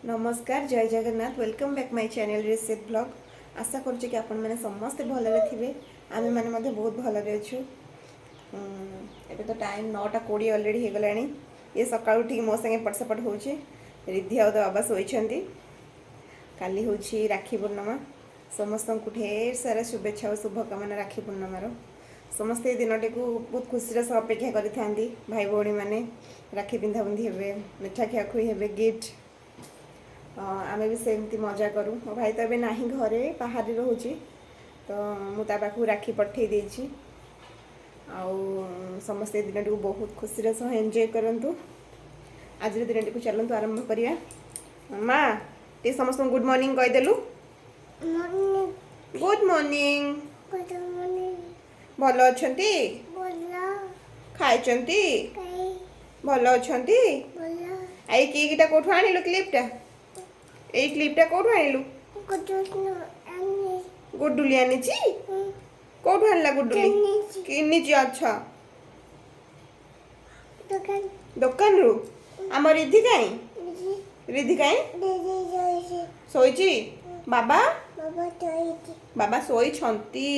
नमस्कार जय Jagannath welcome back my channel reset blog. आशा करुच्चे कि आपण मैंने समस्ते भलरे थे। आम मैंने बहुत भलरे अच्छु। एबे तो टाइम 9:20 अलरेडी हो गला। ये सका उठिक मो संगे पट सपट हो रिद्धि आ बाबा शोती। काली हूँ राखी पूर्णिमा। समस्त को ढेर सारा शुभेच्छा और शुभकामना राखी पूर्णिमार। समस्ते दिनटी को बहुत खुशी सह अपेक्षा करि भाई भौणी मैंने राखी पिंधा पिंधि हे, मिठा खियाखुई हे, गिफ्ट आम भी सेमती मजा करूँ। मो भाई तो अभी ना घरे बाहर रोचे, तो मुझे पाखु राखी पठे देछि। समस्ते दिन को बहुत खुशी सह एंजॉय करंतु। आज दिन को चलतु आरंभ करिया। माँ टे समस्त गुड मॉर्निंग कहीदेलु। Good morning. भल अच्छंती? खाइचंती? भल अच्छंती? आई केकटा कोठु आनिलु क्लिपटा? এই ক্লিপটা কোঠু আনিলু? গুড্ডুলি আনিছি। কোঠু আনলা গুড্ডুলি? কিনিছি। আচ্ছা দোকান রু। আমার রিদ্ধি কাই? রিদ্ধি কাই শোইছি। বাবা বাবা শোইছন্তি।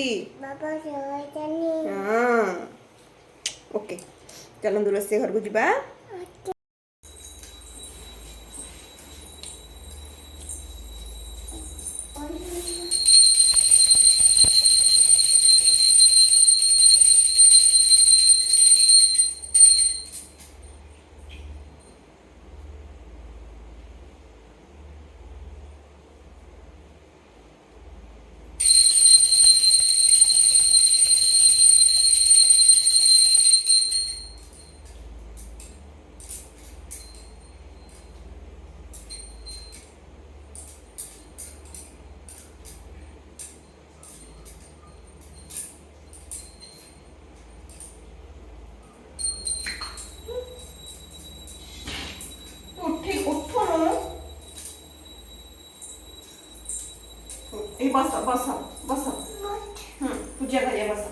हाँ ओके चलନ୍ତୁ ରୋଷେଇ ଘରକୁ ଯିବା। बस बस बस पूजा करिए बस।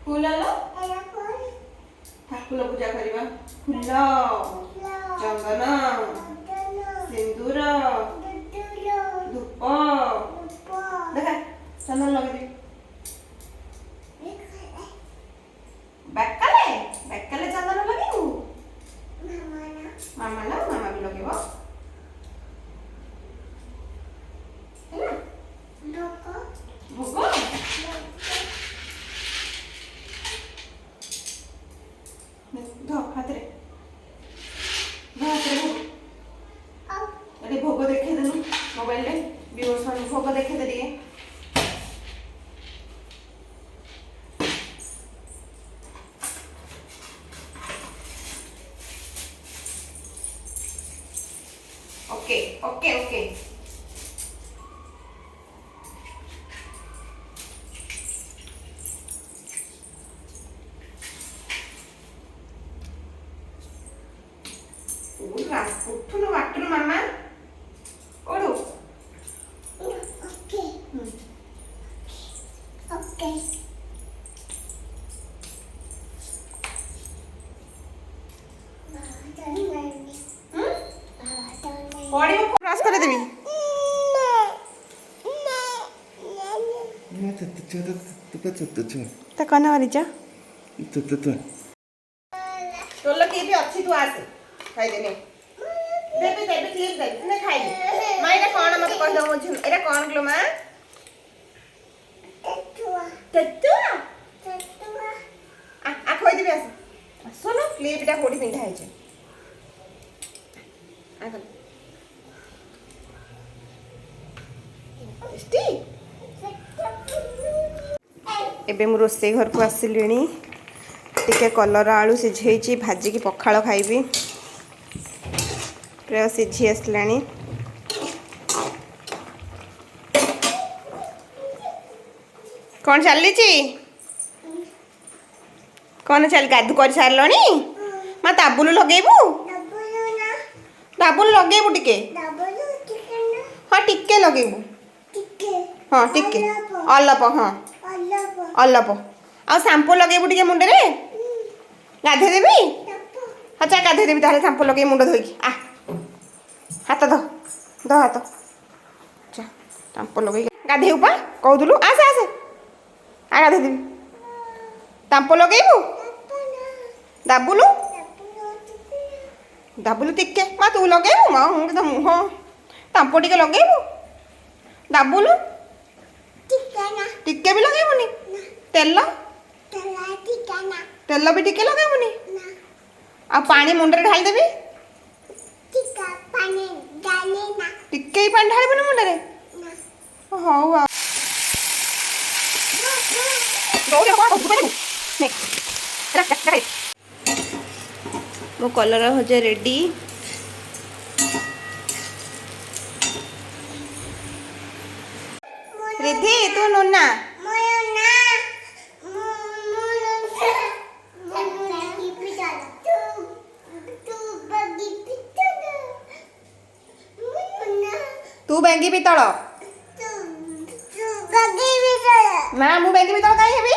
फूल ठाकुर पूजा करवा। फूल चंदन सिंदूर धूप देखा चंदन लगे बेकले चंदन लगे मामा ना मामा भी लगे भोग हाथ भोग देखे देलु मोबाइल रे व्यूअर्स भोग देखे दे दिए। ओके ओके ओके उठुनु वाटुनु मामा ओडू। ओके ओके बॉडी को क्रॉस कर देबी। त कना वाली तोला के भी अच्छी तू आसे खाई देने देबे देबे क्लिप दे ने खाई मां एटा कोन मत कह दो मुझे एटा कोन गलो मां तत्तुआ आ खोई देबे आसे सुनो क्लिपटा कोठी पिंधा है छे आ कर टी एबे मु रोसे घर को आसिलिनी। टिके कलर आलू सिझे भाजिकी पखाड़ खाइबी। प्राय सिझी आसलानी। कौन चली कौन चल गाधु कर सारलनी? माँ ताबुलु लगेबू? ताबुलु लगेबू टिके? हाँ टिके लगेबू। हाँ टिके अलप। हाँ अलप आ शैम्पू लगेबू टिके मुंडे रे। ଗାଧେଇ ଦେବି ଆଚ୍ଛା ଗାଧେଇ ଦେବି ତାହେଲେ ସାମ୍ପୁ ଲଗେଇ ମୁଣ୍ଡ ଧୋଇକି ହାତ ଧ ହାତ ଆଚ୍ଛା ସାମ୍ପୁ ଲଗେଇକି ଗାଧେଇବୁ ପା କହୁଥିଲୁ ଆସେ ଆସେ ଗାଧେଇ ଦେବି ସାମ୍ପୁ ଲଗେଇବୁ ଦାବୁଲୁ ଦାବୁଲୁ ଟିକେ ମା ତୁ ଲଗେଇବୁ ମା ମୁଁ ତ ମୁହଁ ସାମ୍ପୁ ଟିକେ ଲଗେଇବୁ ଦାବୁଲୁ ଟିକେ ବି ଲଗେଇବୁନି ତେଲ ତେଲ ବି ଟିକେ ଲଗେଇବୁନି ଆଉ ପାଣି ମୁଣ୍ଡରେ ଢାଳି ଦେବି ଟିକେ ବି ପାଣି ଢାଳିବୁନି ମୁଣ୍ଡରେ ହଉ ଆଉ ମୋ କଲରା ଭଜା ରେଡି ରିଧି ତୁ ନୁନା ତୁ ବେଙ୍ଗି ପିତଳ ମା ମୁଁ ବେଙ୍ଗି ପିତଳ କାହିଁ ହେବି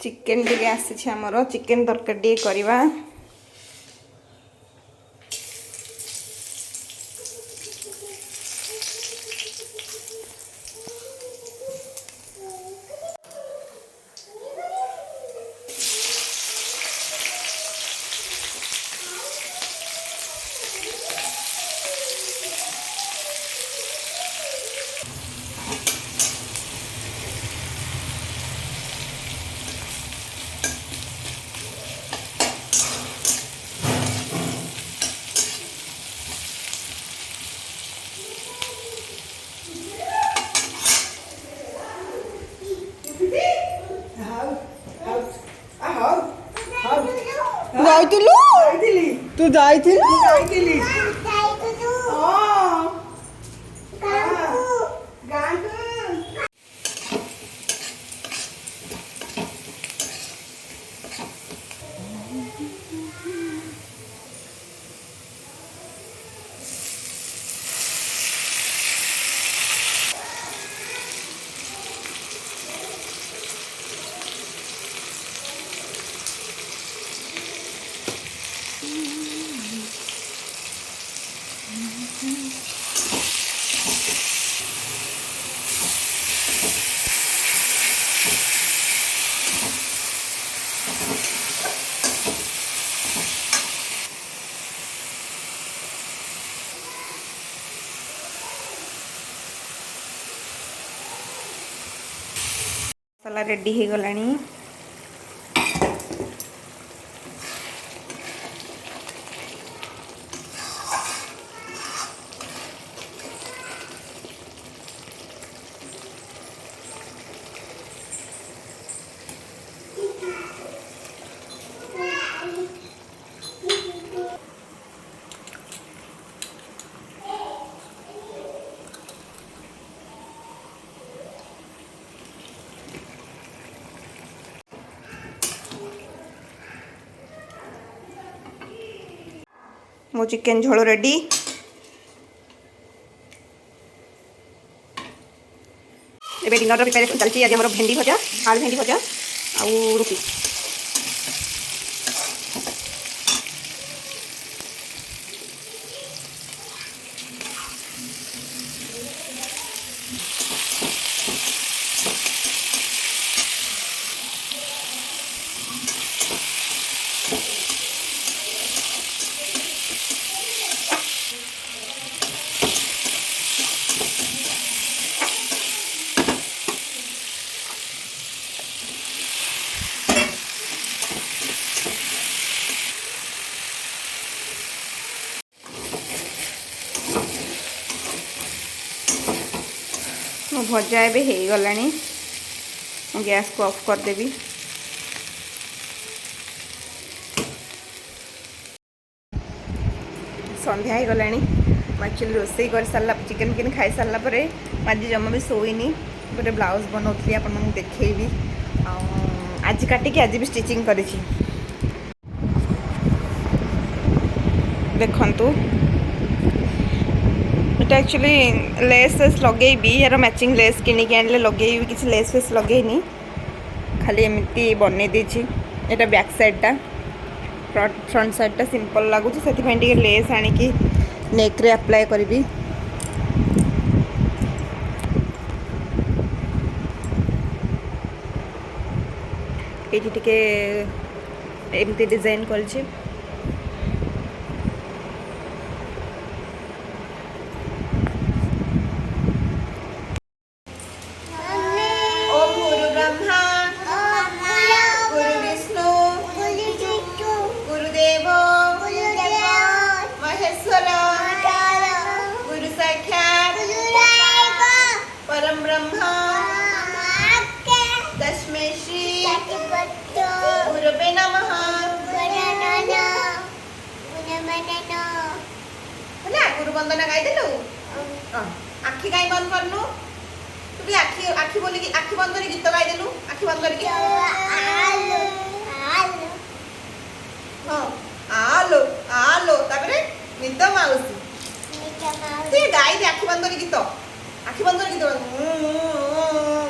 ଚିକେନ ଟିକେ ଆସିଛି ଆମର ଚିକେନ ତରକାରୀ ଟିକେ କରିବା ତୁ ଯାଇଥିଲୁ मसला रेडी हो गलानी मो चिकेन झोल रेडी एबे डिनर प्रिपेरेशन चलती आज हमर भेंडी भजा आलू भेंडी भजा आउ रुटी मो भजा ए हो गलानी गैस को ऑफ करदेवी संध्या हो गलानी एक्चुअली रोसई कर सारा चिकेन विकेन खाई सारा पर आज जमा भी शोनी गोटे ब्लाउज बनाऊली आप देखी आज काटिकी आज भी स्टिचिंग कर देखु এটা एक्चुअली लेस फेस लगेबी यार मैचिंग लेस किनिक आनले लगेबी किसी लेस फेस लगेनी खाली एमती बनै देछि एटा बैक साइडटा फ्रंट साइडटा सिंपल लागुछि सेति टिके लेस आनिकी नेक रे अप्लाई करबी एठी टिके एमती डिजाइन करछि वंदना गाई देलु आखि गाई बंद करनु तू भी आखि आखि बोली कि आखि बंद कर गीत गाई देलु आखि बंद कर आलो आलो हां आलो आलो तापरे निद माउसी ते गाई दे आखि बंद कर गीत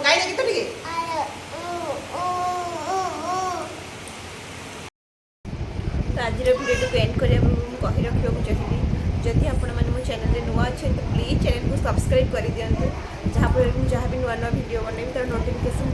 गाई दे गीत ठीक तो आज वीडियो को एंड करिया कहि रखियो चाहिए जदि आपण मैंने मो चैनल नुआ अच्छे तो प्लीज चैनल को सब्सक्राइब कर दिखाँ जहाँफल जहाँ भी नुआ नुआ वीडियो बनैबी तार नोटिफिकेशन